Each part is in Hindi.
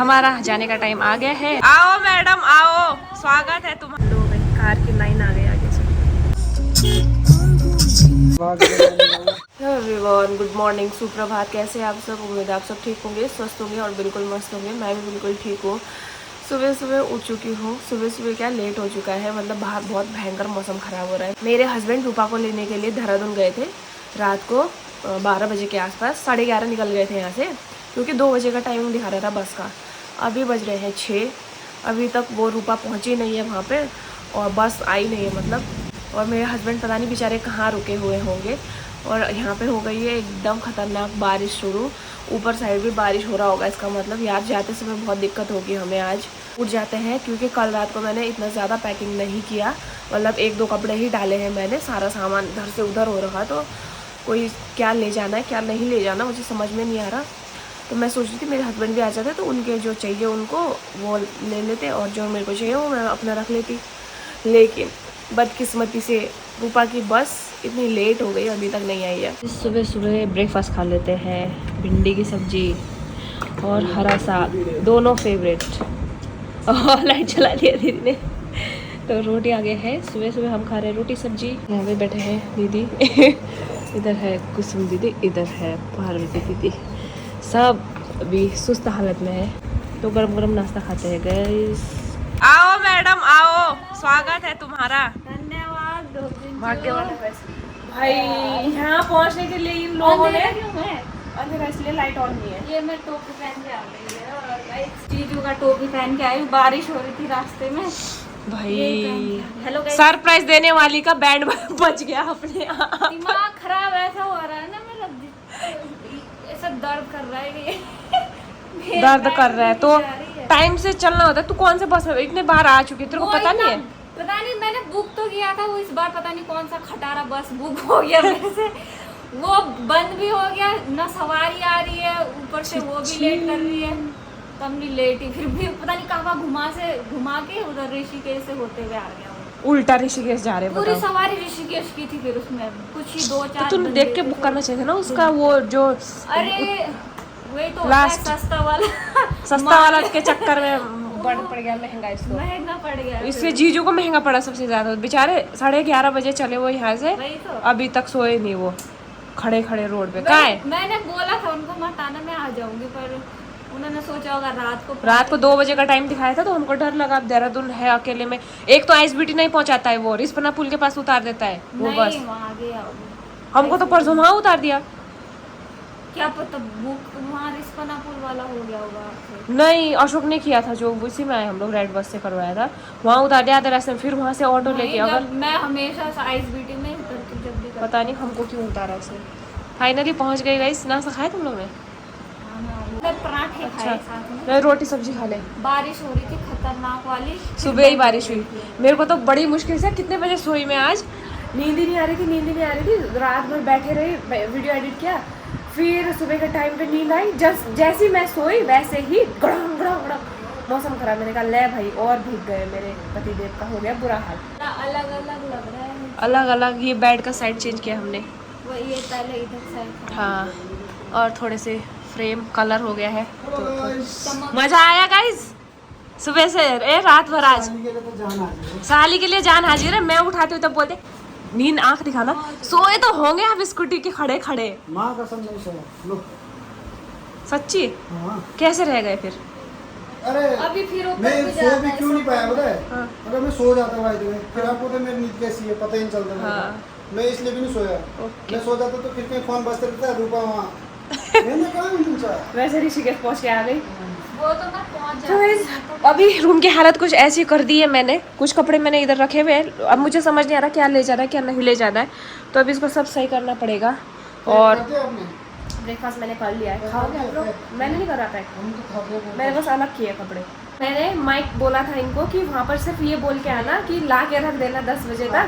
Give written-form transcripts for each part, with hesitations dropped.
हमारा जाने का टाइम आ गया है। आओ मैडम आओ, स्वागत है तुम्हारा। लो भाई, कार की लाइन आ गई आगे से। हेलो एवरीवन, गुड मॉर्निंग, सुप्रभात। कैसे हैं आप सब? उम्मीद आप सब ठीक होंगे, स्वस्थ होंगे और बिल्कुल मस्त होंगे। मैं भी बिल्कुल ठीक हूँ। सुबह सुबह उठ चुकी हूँ। सुबह सुबह क्या लेट हो चुका है, मतलब बाहर बहुत भयंकर मौसम खराब हो रहा है। मेरे हस्बैंड रूपा को लेने के लिए देहरादून गए थे रात को 12 बजे के आसपास। 11:30 निकल गए थे यहाँ से, क्योंकि 2 बजे का टाइम दिखा रहा था बस का। अभी बज रहे हैं 6। अभी तक वो रूपा पहुँची नहीं है वहाँ पे, और बस आई नहीं है मतलब। और मेरे हस्बैंड पता नहीं बेचारे कहाँ रुके हुए होंगे। और यहाँ पे हो गई है एकदम ख़तरनाक बारिश शुरू। ऊपर साइड भी बारिश हो रहा होगा, इसका मतलब यार जाते समय बहुत दिक्कत होगी हमें। आज उठ जाते हैं, क्योंकि कल रात को मैंने इतना ज़्यादा पैकिंग नहीं किया, मतलब 1-2 कपड़े ही डाले हैं मैंने। सारा सामान इधर से उधर हो रहा, तो कोई क्या ले जाना है क्या नहीं ले जाना मुझे समझ में नहीं आ रहा। तो मैं सोच रही थी मेरे हस्बैंड भी आ जाते तो उनके जो चाहिए उनको वो ले लेते, और जो मेरे को चाहिए वो मैं अपना रख लेती। लेकिन बदकिस्मती से रूपा की बस इतनी लेट हो गई, अभी तक नहीं आई है। सुबह सुबह ब्रेकफास्ट खा लेते हैं, भिंडी की सब्जी और हरा साग, दोनों फेवरेट। और लाइट चला दिया दीदी ने, तो रोटी आ गया है। सुबह सुबह हम खा रहे हैं रोटी सब्जी। यहाँ पे बैठे हैं दीदी इधर है कुसुम दीदी, इधर है पार्वती दीदी। सब अभी सुस्त हालत में है, तो गरम गरम नाश्ता खाते हैं गाइस। आओ मैडम आओ, स्वागत है तुम्हारा। धन्यवाद। भाग्य वाले भाई, यहाँ पहुँचने के लिए इन लोगों ने अंधेरा इसलिए लाइट ऑन नहीं है। ये मैं टोपी पहन के आ गई है, और चीजू का टोपी पहन के आई। बारिश हो रही थी रास्ते में भाई। हेलो गाइस, सरप्राइज देने वाली का बैंड बज गया अपने आप। दिमाग खराब ऐसा हो रहा है ना मेरा, ऐसा दर्द कर रहा है कि दर्द कर रहा है तो टाइम से चलना होता है। तू कौन से बस में इतने बार आ चुकी है, तेरे को पता नहीं है? पता नहीं, मैंने बुक तो किया था वो, इस बार पता नहीं कौन सा खटारा बस बुक हो गया मेरे से। वो बंद भी हो गया ना, सवारी आ रही है ऊपर से, वो भी लेट कर रही है। तब भी लेट ही, फिर भी पता नहीं कहाँ घुमा के उधर ऋषिकेश से होते हुए आ गया। उल्टा ऋषिकेश जा रहे हैं। पूरी सवारी ऋषिकेश की थी, फिर उसमें कुछ ही 2-4 तो तुम देख के बुक करना चाहिए था ना उसका, वो जो अरे वही तो लास्ट सस्ता वाला के चक्कर में बढ़ पड़ गया महंगा। इसको महंगा पड़ गया, इसके जीजू को महंगा पड़ा सबसे ज्यादा। बेचारे 11:30 बजे चले वो यहाँ से, तो। अभी तक सोए नहीं वो, खड़े खड़े रोड पे। कहाँ है? मैंने बोला था उनको मटाना मैं आ जाऊंगी, पर उन्होंने सोचा होगा रात को 2 बजे का टाइम दिखाया था, तो हमको डर लगा। देहरादून है अकेले में, एक तो आइसबीटी नहीं पहुंचाता है वो, रिस्पना पुल के पास उतार देता है वो बस। हमको तो परसों वहाँ उतार दिया। क्या पता बुक वहाँ रिस्पना पुल वाला हो गया होगा। नहीं, अशोक ने किया था जो, उसी में आए हम लोग, रेड बस से करवाया था। वहाँ उतार दिया आधे रास्ते में, फिर वहाँ से ऑटो लेके। अगर मैं हमेशा आइसबीटी में जब भी पता नहीं हमको क्यों उतारा उसने। फाइनली पहुँच गए गाइस। नाश्ता खाया तुम लोग ने? पराठे खाए साथ में, रोटी सब्जी खा ले। बारिश हो रही थी खतरनाक वाली, सुबह ही बारिश हुई। मेरे को तो बड़ी मुश्किल से, कितने बजे सोई मैं आज, नींद ही नहीं आ रही थी। रात भर बैठे रही, वीडियो एडिट किया, फिर सुबह के टाइम पे नींद आई। जैसी मैं सोई वैसे ही गड़म गड़म गड़म मौसम खराब। मैंने कहा ले भाई, और भीग गए मेरे पतिदेव का, हो गया बुरा हाल। अलग अलग लग रहा है, अलग अलग। ये बेड का साइड चेंज किया हमने, वो ये पहले इधर साइड। हाँ, और थोड़े से फ्रेम कलर हो गया है, तो मजा आया गाइस। सुबह से रात भर आज साली के लिए जान हाजिर है। मैं उठाती हूँ तब बोलते नींद, आंख दिखाना। सोए तो होंगे आप स्कूटी के खड़े खड़े। माँ कसम नहीं सोया। सच्ची? हाँ। कैसे रह गए फिर? अरे अभी फिर मैं सो भी क्यों नहीं पाया पता है? हाँ। अगर मैं सो जाता भाई तुम्हें, फिर आपको तो मेरी नींद कैसी है पता ही नहीं चलता। हाँ। मैं इसलिए भी नहीं सोया। मैं सो जाता तो फिर कहीं फोन बजते रहता, रूपा वहाँ वैसे ऋषिकेश पहुँच के आ गई। वो तो मैं पहुंच जाती। अभी रूम की हालत कुछ ऐसी कर दी है मैंने। कुछ कपड़े मैंने इधर रखे हुए हैं, अब मुझे समझ नहीं आ रहा क्या ले जाना है क्या नहीं ले जाना है, तो अभी इसको सब सही करना पड़ेगा। और ब्रेकफास्ट मैंने कर लिया है। खाओगे आप लोग? मैंने नहीं करा पैक, मैंने बस अलग किए कपड़े। मैंने माइक बोला था इनको कि वहाँ पर सिर्फ ये बोल के आना कि ला के रख देना 10 बजे तक,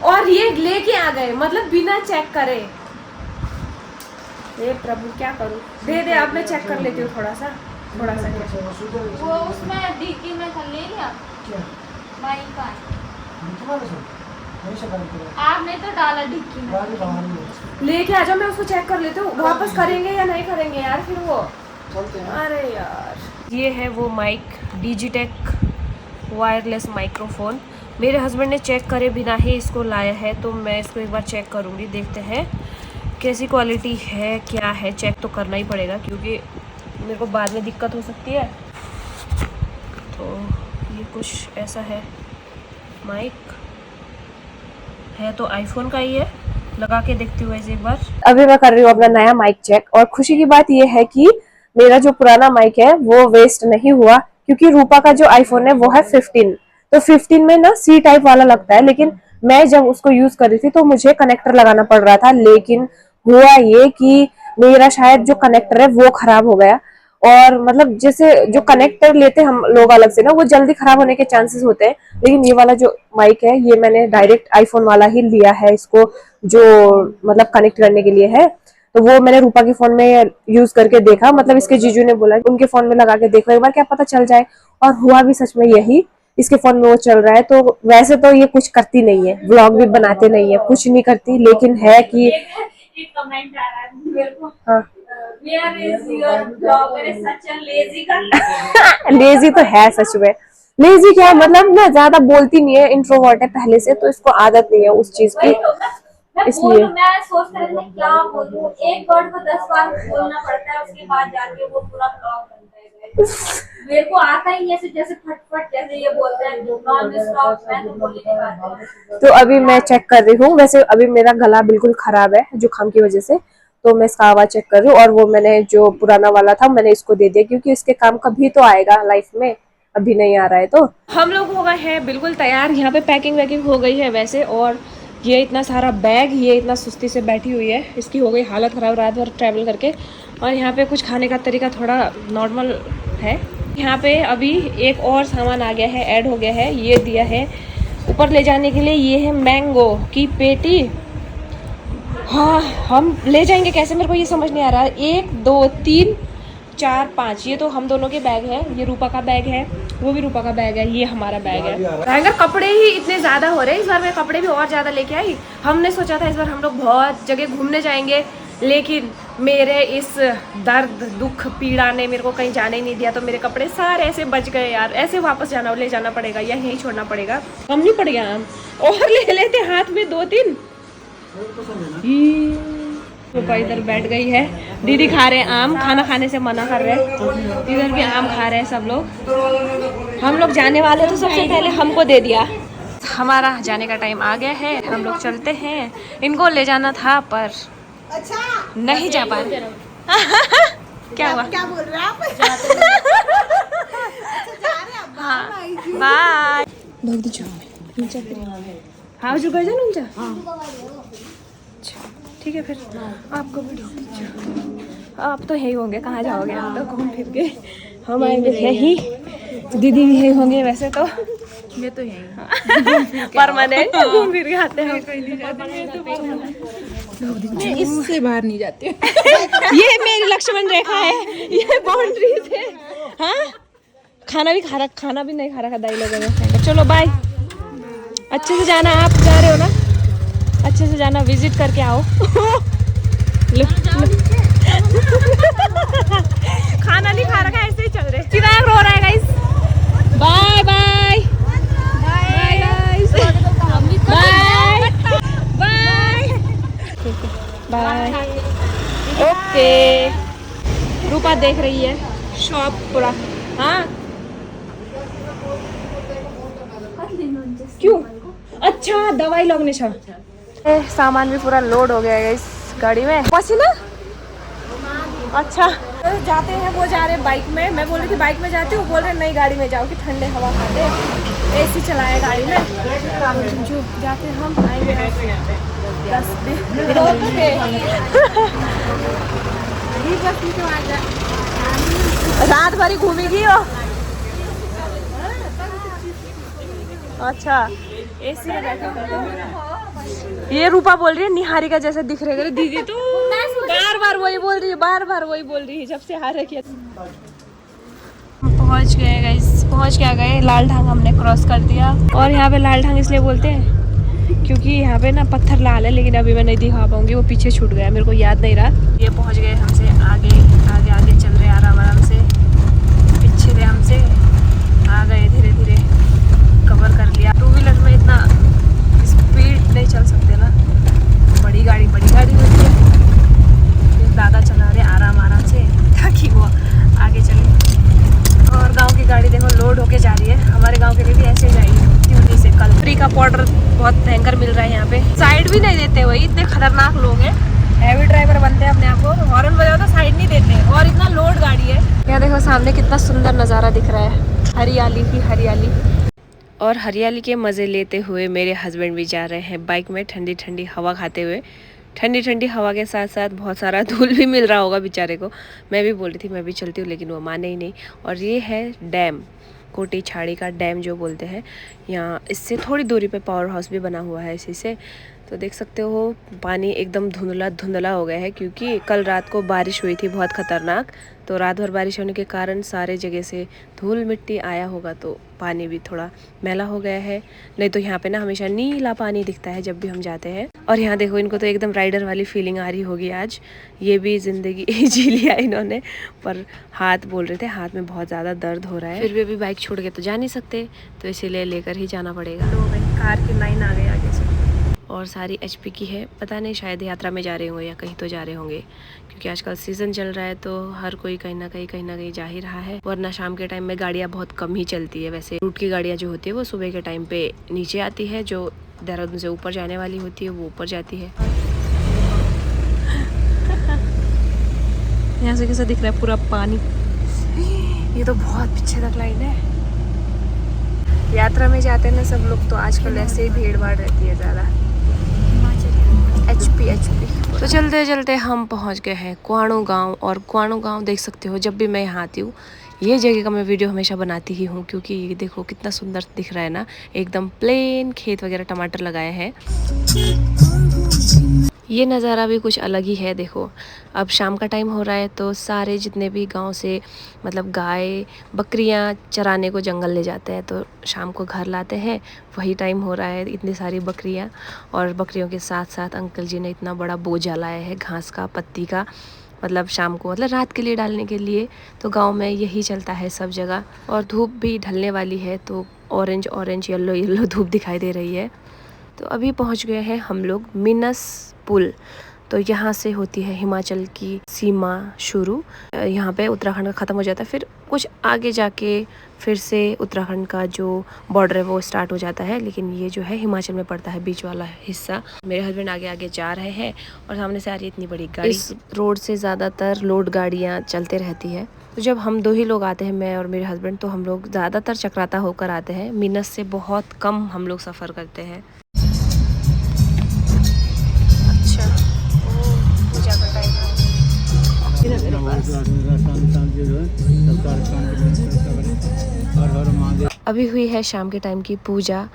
और ये लेके आ गए, मतलब बिना चेक करे। हे प्रभु क्या करूँ? दे दे, अब मैं चेक कर लेती हूँ थोड़ा सा। वो उसमें डिक्की में था, ले लिया बाइक का। आपने तो डाला डिक्की में। लेके आ जाओ, मैं उसको चेक कर लेती हूँ। वापस करेंगे या नहीं करेंगे यार फिर वो? चलते हैं। अरे यार ये है वो माइक, डिजिटेक वायरलेस माइक्रोफोन। मेरे हस्बैंड ने चेक करे बिना ही इसको लाया है, तो मैं इसको एक बार चेक करूँगी। देखते हैं कैसी क्वालिटी है, क्या है। चेक तो करना ही पड़ेगा क्योंकि मेरे को बाद में दिक्कत हो सकती है। तो ये कुछ ऐसा है, माइक है तो आईफोन का ही है। लगा के देखती हूँ एक बार। अभी मैं कर रही हूँ अपना नया माइक चेक, और खुशी की बात ये है कि मेरा जो पुराना माइक है वो वेस्ट नहीं हुआ, क्योंकि रूपा का जो आईफोन है वो है 15, तो 15 में ना सी टाइप वाला लगता है, लेकिन मैं जब उसको यूज कर रही थी तो मुझे कनेक्टर लगाना पड़ रहा था। लेकिन हुआ ये कि मेरा शायद जो कनेक्टर है वो खराब हो गया, और मतलब जैसे जो कनेक्टर लेते हम लोग अलग से ना, वो जल्दी खराब होने के चांसेस होते हैं। लेकिन ये वाला जो माइक है ये मैंने डायरेक्ट आईफोन वाला ही लिया है, इसको जो मतलब कनेक्ट करने के लिए है। तो वो मैंने रूपा के फोन में यूज करके देखा, मतलब इसके जीजू ने बोला उनके फोन में लगा के देखो एक बार, क्या पता चल जाए। और हुआ भी सच में यही, इसके फोन में वो चल रहा है। तो वैसे तो ये कुछ करती नहीं है, व्लॉग भी बनाते नहीं है, कुछ नहीं करती, लेकिन है कि एक कमेंट आ रहा है मेरे को, हाँ Where is your blogger is such a lazy girl? Lazy तो है सच में। लेजी क्या मतलब ना, ज्यादा बोलती नहीं है, इंट्रोवर्ट है पहले से, तो इसको आदत नहीं है उस चीज की। मैं इसलिए बोलूं, मैं सोच रही थी क्या बोलूं, एक वर्ड को 10 बार बोलना पड़ता है, उसके बाद जाके वो पूरा ब्लॉग बनता है। मेरे को आता ही ऐसे जैसे फटफट जैसे ये बोलते हैं नॉन स्टॉप, मैं तो बोल ही नहीं पाती। तो अभी मैं चेक कर रही हूँ। वैसे अभी मेरा गला बिल्कुल खराब है जुकाम की वजह से, तो मैं इसका आवाज चेक कर रही हूँ। और वो मैंने जो पुराना वाला था मैंने इसको दे दिया, क्योंकि इसके काम कभी तो आएगा लाइफ में, अभी नहीं आ रहा है। तो हम लोग हो गए हैं बिल्कुल तैयार। यहाँ पे पैकिंग वैकिंग हो गई है वैसे, और ये इतना सारा बैग, ये इतना सुस्ती से बैठी हुई है, इसकी हो गई हालत ख़राब रात भर ट्रैवल करके। और यहाँ पे कुछ खाने का तरीका थोड़ा नॉर्मल है। यहाँ पे अभी एक और सामान आ गया है, ऐड हो गया है, ये दिया है ऊपर ले जाने के लिए। ये है मैंगो की पेटी। हाँ हम ले जाएंगे कैसे, मेरे को ये समझ नहीं आ रहा। 1 2 3 4 5, ये तो हम दोनों के बैग है, ये रूपा का बैग है, वो भी रूपा का बैग है, ये हमारा बैग है। रहेगा कपड़े ही इतने ज़्यादा हो रहे हैं इस बार, मैं कपड़े भी और ज़्यादा लेके आई। हमने सोचा था इस बार हम लोग बहुत जगह घूमने जाएंगे, लेकिन मेरे इस दर्द दुख पीड़ा ने मेरे को कहीं जाने ही नहीं दिया। तो मेरे कपड़े सारे ऐसे बच गए यार, ऐसे वापस जाना ले जाना पड़ेगा या यहीं छोड़ना पड़ेगा। हम नहीं पड़ गया, हम और ले लेते हाथ में 2 3। रूपा इधर बैठ गई है, दीदी खा रहे हैं आम, खाना खाने से मना कर रहे हैं। इधर भी आम खा रहे हैं सब लोग। हम लोग जाने वाले तो सबसे पहले हमको दे दिया। हमारा जाने का टाइम आ गया है, हम लोग चलते हैं। इनको ले जाना था पर नहीं जा पाए। क्या हुआ, क्या बोल रहे आप? बाय। हाँ जो कर जाना ठीक है, फिर आपको भी ढूंढ दीजिए। आप तो यही होंगे, कहाँ जाओगे आप तो घूम फिर के। हम आएंगे यही, दीदी भी यही होंगे वैसे तो। मैं तो यही परमानेंट घूम फिर के आते हैं। मैं इससे बाहर नहीं जाती। ये मेरी लक्ष्मण रेखा है, ये बाउंड्रीज है। हाँ खाना भी खा रहा, खाना भी नहीं खा रहा, दाई लोगों। चलो बाय, अच्छे से जाना। आप जा रहे हो ना, अच्छे से जाना, विजिट करके आओ। लो, लो। खाना नहीं खा रखा, ऐसे ही चल रहे। चिराग रो रहा है guys. Bye bye bye guys, bye bye bye. Okay, Rupa देख रही है शॉप पूरा। हाँ क्यों? अच्छा दवाई लगने छा। सामान भी पूरा लोड हो गया है इस गाड़ी में। पसीना अच्छा तो जाते हैं, वो जा रहे बाइक में। मैं बोल रही थी बाइक में जाती हूँ, बोल रहे नहीं गाड़ी में जाओ कि ठंडे हवा खाते, एसी चलाए गाड़ी में। जो जाते हम आएंगे 10 रात भरी घूमेगी वो। अच्छा एसी में बैठे। ये रूपा बोल रही है निहारिका जैसे दिख रहे हैं। दीदी तो बार बार वही बोल रही है, बार बार वही बोल रही है जब से हार रखी है। पहुंच गए गाइस, पहुंच क्या गए, लाल ढांग हमने क्रॉस कर दिया। और यहाँ पे लाल ढांग इसलिए बोलते हैं क्योंकि यहाँ पे ना पत्थर लाल है, लेकिन अभी मैं नहीं दिखा पाऊंगी, वो पीछे छूट गया, मेरे को याद नहीं रहा। ये पहुँच गए हमसे आगे आगे आगे चल रहे आराम आराम से। पीछे भी नहीं देते, वही इतने खतरनाक लोग हैं, हैवी ड्राइवर बनते हैं अपने आप को, हॉर्न बजाओ तो साइड नहीं देते, और इतना लोड गाड़ी है। यहाँ देखो सामने कितना सुंदर नज़ारा दिख रहा है, हरियाली ही हरियाली। और हरियाली के मज़े लेते हुए मेरे हस्बैंड भी जा रहे हैं बाइक में, ठंडी ठंडी हवा खाते हुए। ठंडी ठंडी हवा के साथ साथ बहुत सारा धूल भी मिल रहा होगा बेचारे को। मैं भी बोल रही थी मैं भी चलती हूँ, लेकिन वो माने ही नहीं। और ये है डैम, कोटी छाड़ी का डैम जो बोलते हैं। यहाँ इससे थोड़ी दूरी पे पावर हाउस भी बना हुआ है इसी से। तो देख सकते हो पानी एकदम धुंधला धुंधला हो गया है, क्योंकि कल रात को बारिश हुई थी बहुत ख़तरनाक। तो रात भर बारिश होने के कारण सारे जगह से धूल मिट्टी आया होगा, तो पानी भी थोड़ा मैला हो गया है। नहीं तो यहाँ पे ना हमेशा नीला पानी दिखता है जब भी हम जाते हैं। और यहाँ देखो इनको तो एकदम राइडर वाली फीलिंग आ रही होगी आज। ये भी ज़िंदगी जी लिया इन्होंने, पर हाथ बोल रहे थे हाथ में बहुत ज़्यादा दर्द हो रहा है। फिर भी अभी बाइक छोड़ के तो जा नहीं सकते, तो इसीलिए लेकर ही जाना पड़ेगा। तो भाई कार की लाइन आ गई आगे से, और सारी HP की है। पता नहीं शायद यात्रा में जा रहे होंगे या कहीं तो जा रहे होंगे, क्योंकि आजकल सीज़न चल रहा है तो हर कोई कहीं ना कहीं जा ही रहा है। वरना शाम के टाइम में गाड़ियाँ बहुत कम ही चलती है। वैसे रूट की गाड़ियाँ जो होती है वो सुबह के टाइम पे नीचे आती है, जो देहरादून से ऊपर जाने वाली होती है वो ऊपर जाती है। यहाँ से कैसा दिख रहा है पूरा पानी, ये तो बहुत पीछे तक लाइन है। यात्रा में जाते हैं ना सब लोग, तो आजकल ऐसे ही भीड़ भाड़ रहती है ज़्यादा। HP। तो चलते चलते हम पहुंच गए हैं क्वाणू गांव। और क्वाणू गांव देख सकते हो, जब भी मैं यहाँ आती हूँ ये जगह का मैं वीडियो हमेशा बनाती ही हूँ, क्योंकि ये देखो कितना सुंदर दिख रहा है ना, एकदम प्लेन खेत वगैरह टमाटर लगाए हैं। ये नज़ारा भी कुछ अलग ही है। देखो अब शाम का टाइम हो रहा है, तो सारे जितने भी गांव से मतलब गाय बकरियां चराने को जंगल ले जाते हैं, तो शाम को घर लाते हैं। वही टाइम हो रहा है, इतनी सारी बकरियां, और बकरियों के साथ साथ अंकल जी ने इतना बड़ा बोझा लाया है घास का, पत्ती का, मतलब शाम को मतलब रात के लिए डालने के लिए। तो गांव में यही चलता है सब जगह। और धूप भी ढलने वाली है, तो ऑरेंज ऑरेंज येलो येलो धूप दिखाई दे रही है। तो अभी पहुंच गए हैं हम लोग मीनस पुल। तो यहाँ से होती है हिमाचल की सीमा शुरू। यहाँ पे उत्तराखंड का ख़त्म हो जाता है, फिर कुछ आगे जाके फिर से उत्तराखंड का जो बॉर्डर है वो स्टार्ट हो जाता है। लेकिन ये जो है हिमाचल में पड़ता है, बीच वाला हिस्सा। मेरे हस्बैंड आगे आगे जा रहे हैं, और सामने से आ रही है इतनी बड़ी गाड़ी। इस रोड से ज़्यादातर लोड गाड़ियाँ चलते रहती है। तो जब हम 2 ही लोग आते हैं, मैं और मेरे हस्बैंड, तो हम लोग ज़्यादातर चक्राता होकर आते हैं। मीनस से बहुत कम हम लोग सफ़र करते हैं। अभी हुई है शाम के टाइम की पूजा,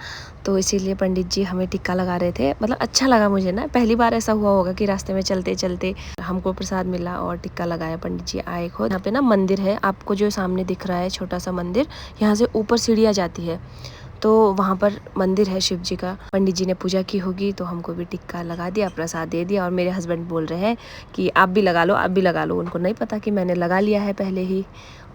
तो इसीलिए पंडित जी हमें टिक्का लगा रहे थे। मतलब अच्छा लगा मुझे ना, पहली बार ऐसा हुआ होगा कि रास्ते में चलते चलते हमको प्रसाद मिला और टिक्का लगाया। पंडित जी आए खुद। यहाँ पे ना मंदिर है, आपको जो सामने दिख रहा है छोटा सा मंदिर, यहाँ से ऊपर सीढ़ियाँ जाती है, तो वहाँ पर मंदिर है शिव जी का। पंडित जी ने पूजा की होगी, तो हमको भी टिक्का लगा दिया, प्रसाद दे दिया। और मेरे हस्बैंड बोल रहे हैं कि आप भी लगा लो, आप भी लगा लो। उनको नहीं पता कि मैंने लगा लिया है पहले ही।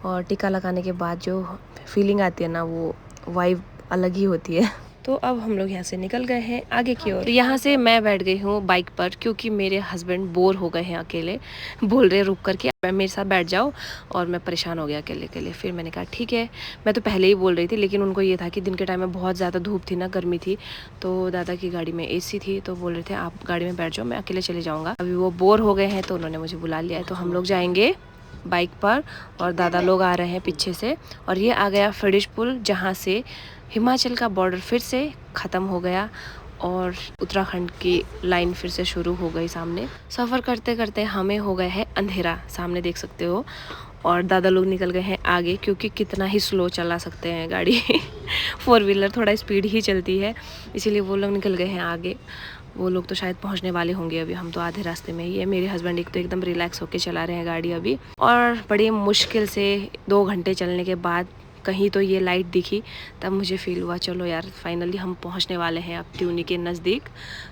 और टिक्का लगाने के बाद जो फीलिंग आती है ना, वो वाइब अलग ही होती है। तो अब हम लोग यहाँ से निकल गए हैं आगे की ओर। तो यहाँ से मैं बैठ गई हूँ बाइक पर, क्योंकि मेरे हस्बैंड बोर हो गए हैं अकेले। बोल रहे रुक करके मेरे साथ बैठ जाओ, और मैं परेशान हो गया अकेले अकेले। फिर मैंने कहा ठीक है। मैं तो पहले ही बोल रही थी, लेकिन उनको ये था कि दिन के टाइम में बहुत ज़्यादा धूप थी ना, गर्मी थी, तो दादा की गाड़ी में AC थी, तो बोल रहे थे आप गाड़ी में बैठ जाओ, मैं अकेले चले जाऊँगा। अभी वो बोर हो गए हैं, तो उन्होंने मुझे बुला लिया है। तो हम लोग जाएंगे बाइक पर, और दादा लोग आ रहे हैं पीछे से। और ये आ गया फड़िश पुल, जहाँ से हिमाचल का बॉर्डर फिर से ख़त्म हो गया और उत्तराखंड की लाइन फिर से शुरू हो गई सामने। सफ़र करते करते हमें हो गए हैं अंधेरा, सामने देख सकते हो। और दादा लोग निकल गए हैं आगे, क्योंकि कितना ही स्लो चला सकते हैं गाड़ी 4 व्हीलर थोड़ा स्पीड ही चलती है, इसीलिए वो लोग निकल गए हैं आगे। वो लोग तो शायद पहुंचने वाले होंगे अभी, हम तो आधे रास्ते में ही है। मेरे हस्बैंड एक तो एकदम रिलैक्स होके चला रहे हैं गाड़ी अभी। और बड़ी मुश्किल से 2 घंटे चलने के बाद कहीं तो ये लाइट दिखी, तब मुझे फील हुआ चलो यार फाइनली हम पहुंचने वाले हैं अब त्यूनी के नज़दीक।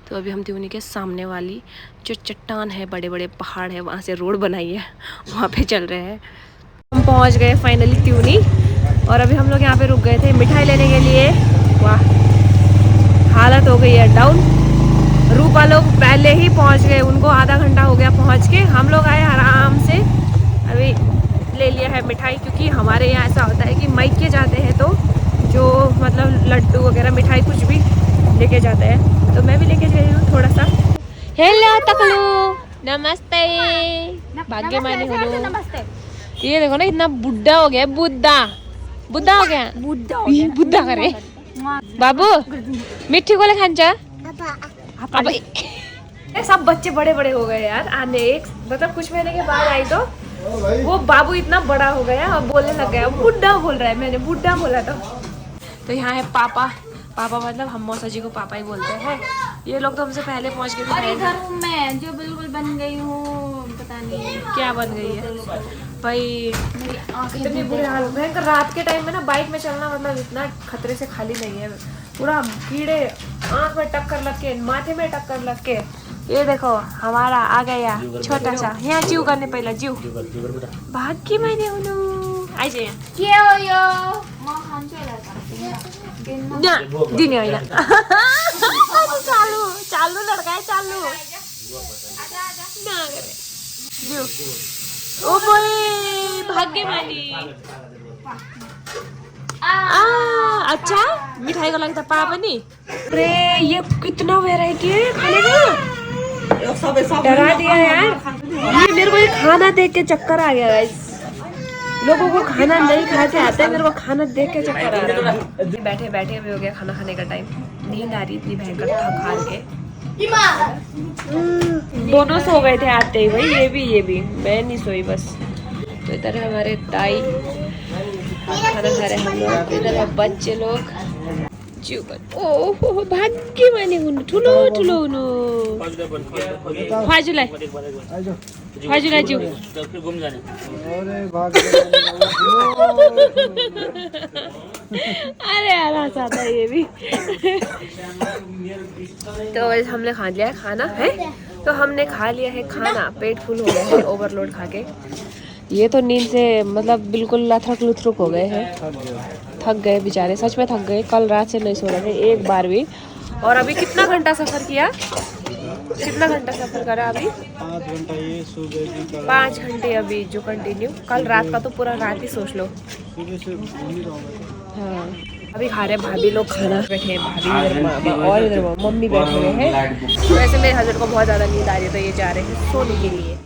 तो अभी हम त्यूनी के सामने वाली जो चट्टान है, बड़े बड़े पहाड़ है, वहाँ से रोड बनाई है, वहाँ पे चल रहे हैं। हम पहुँच गए फाइनली त्यूनी, और अभी हम लोग यहाँ पे रुक गए थे मिठाई लेने के लिए। वाह, हालत हो गई है डाउन। रूपा लोग पहले ही पहुँच गए, उनको आधा घंटा हो गया पहुँच के। हम लोग आए आराम से, अभी ले लिया है मिठाई, क्योंकि हमारे यहाँ ऐसा होता है कि मायके जाते हैं तो जो मतलब लड्डू वगैरह मिठाई कुछ भी लेके जाते हैं। तो मैं भी लेके गई हूँ थोड़ा सा। हेलो तकलू, नमस्ते। भाग्य मानी हो। नमस्ते। ये देखो ना इतना बुढ़ा हो गया, बुद्धा बुद्धा हो गया, बुद्धा करे। बाबू मिट्टी को ले खांचा। अब सब बच्चे बड़े बड़े हो गए यार। आने एक मतलब कुछ महीने के बाद आई तो वो बाबू इतना बड़ा हो गया और बोलने लग गया, बुढ़ा बोल रहा है। मैंने बुढ़ा बोला तो यहाँ है पापा। पापा मतलब हम मौसा जी को पापा ही बोलते हैं। ये लोग तो हमसे पहले पहुँच गए और थे। इधर हूँ मैं जो बिल्कुल बन गई हूँ, पता नहीं क्या बन गई है भाई। मेरी आँखें इतने बुरे हाल भयंकर। रात के टाइम में ना बाइक में चलना मतलब इतना खतरे से खाली नहीं है। पूरा कीड़े, आँख में टक्कर लग के, माथे में टक्कर लग के। ये देखो हमारा आ गया छोटा सा। यहाँ जीव करने पहला जीव भाग की मैंने आई जाए क्या हो यो माँ खान चला ना दिन आइला चालू चालू लड़का है चालू ना करे जीव। ओ बोले भाग्य मानी। अच्छा मिठाई को लगता पापा नहीं। अरे ये कितना वैरायटी है खाने का, डरा दिया यार। ये मेरे को ये खाना देख के चक्कर आ गया गाइस। लोगों को खाना नहीं खा के आते, मेरे को खाना देख के चक्कर आ रहा है। बैठे बैठे अभी हो गया खाना खाने का टाइम। नींद आ रही इतनी भयंकर थक हार के। दोनों सो गए थे आते ही भाई, ये भी मैं नहीं सोई बस। तो इधर है हमारे ताई खाना खा रहे हम लोग। इधर है बच्चे लोग ओहो भाग्य माने हुनु ठुलो ठुलो हुनु फाजुलाई फाजुलाई जिउ। अरे आना चाहता है ये भी। तो हमने खा लिया है खाना है, तो हमने खा लिया है खाना, पेट फुल हो गया है ओवरलोड खा के। ये तो नींद से मतलब बिल्कुल लथक लुथरुक हो गए हैं, थक गए बेचारे, सच में थक गए। कल रात से नहीं सो रहे थे एक बार भी। और अभी कितना घंटा सफ़र किया, कितना घंटा सफ़र करा अभी? 5 घंटा। ये सुबह की 5 घंटे अभी जो कंटिन्यू। कल रात का तो पूरा रात ही सोच लो। सुबह से घूम ही रहा हूँ। हाँ अभी खा रहे भाभी लोग खाना, बैठे हैं भाभी इधर और इधर मम्मी बैठे हुए हैं। वैसे मेरे हस्बैंड को बहुत ज़्यादा नींद आ रही है तो ये जा रहे हैं सोने के लिए।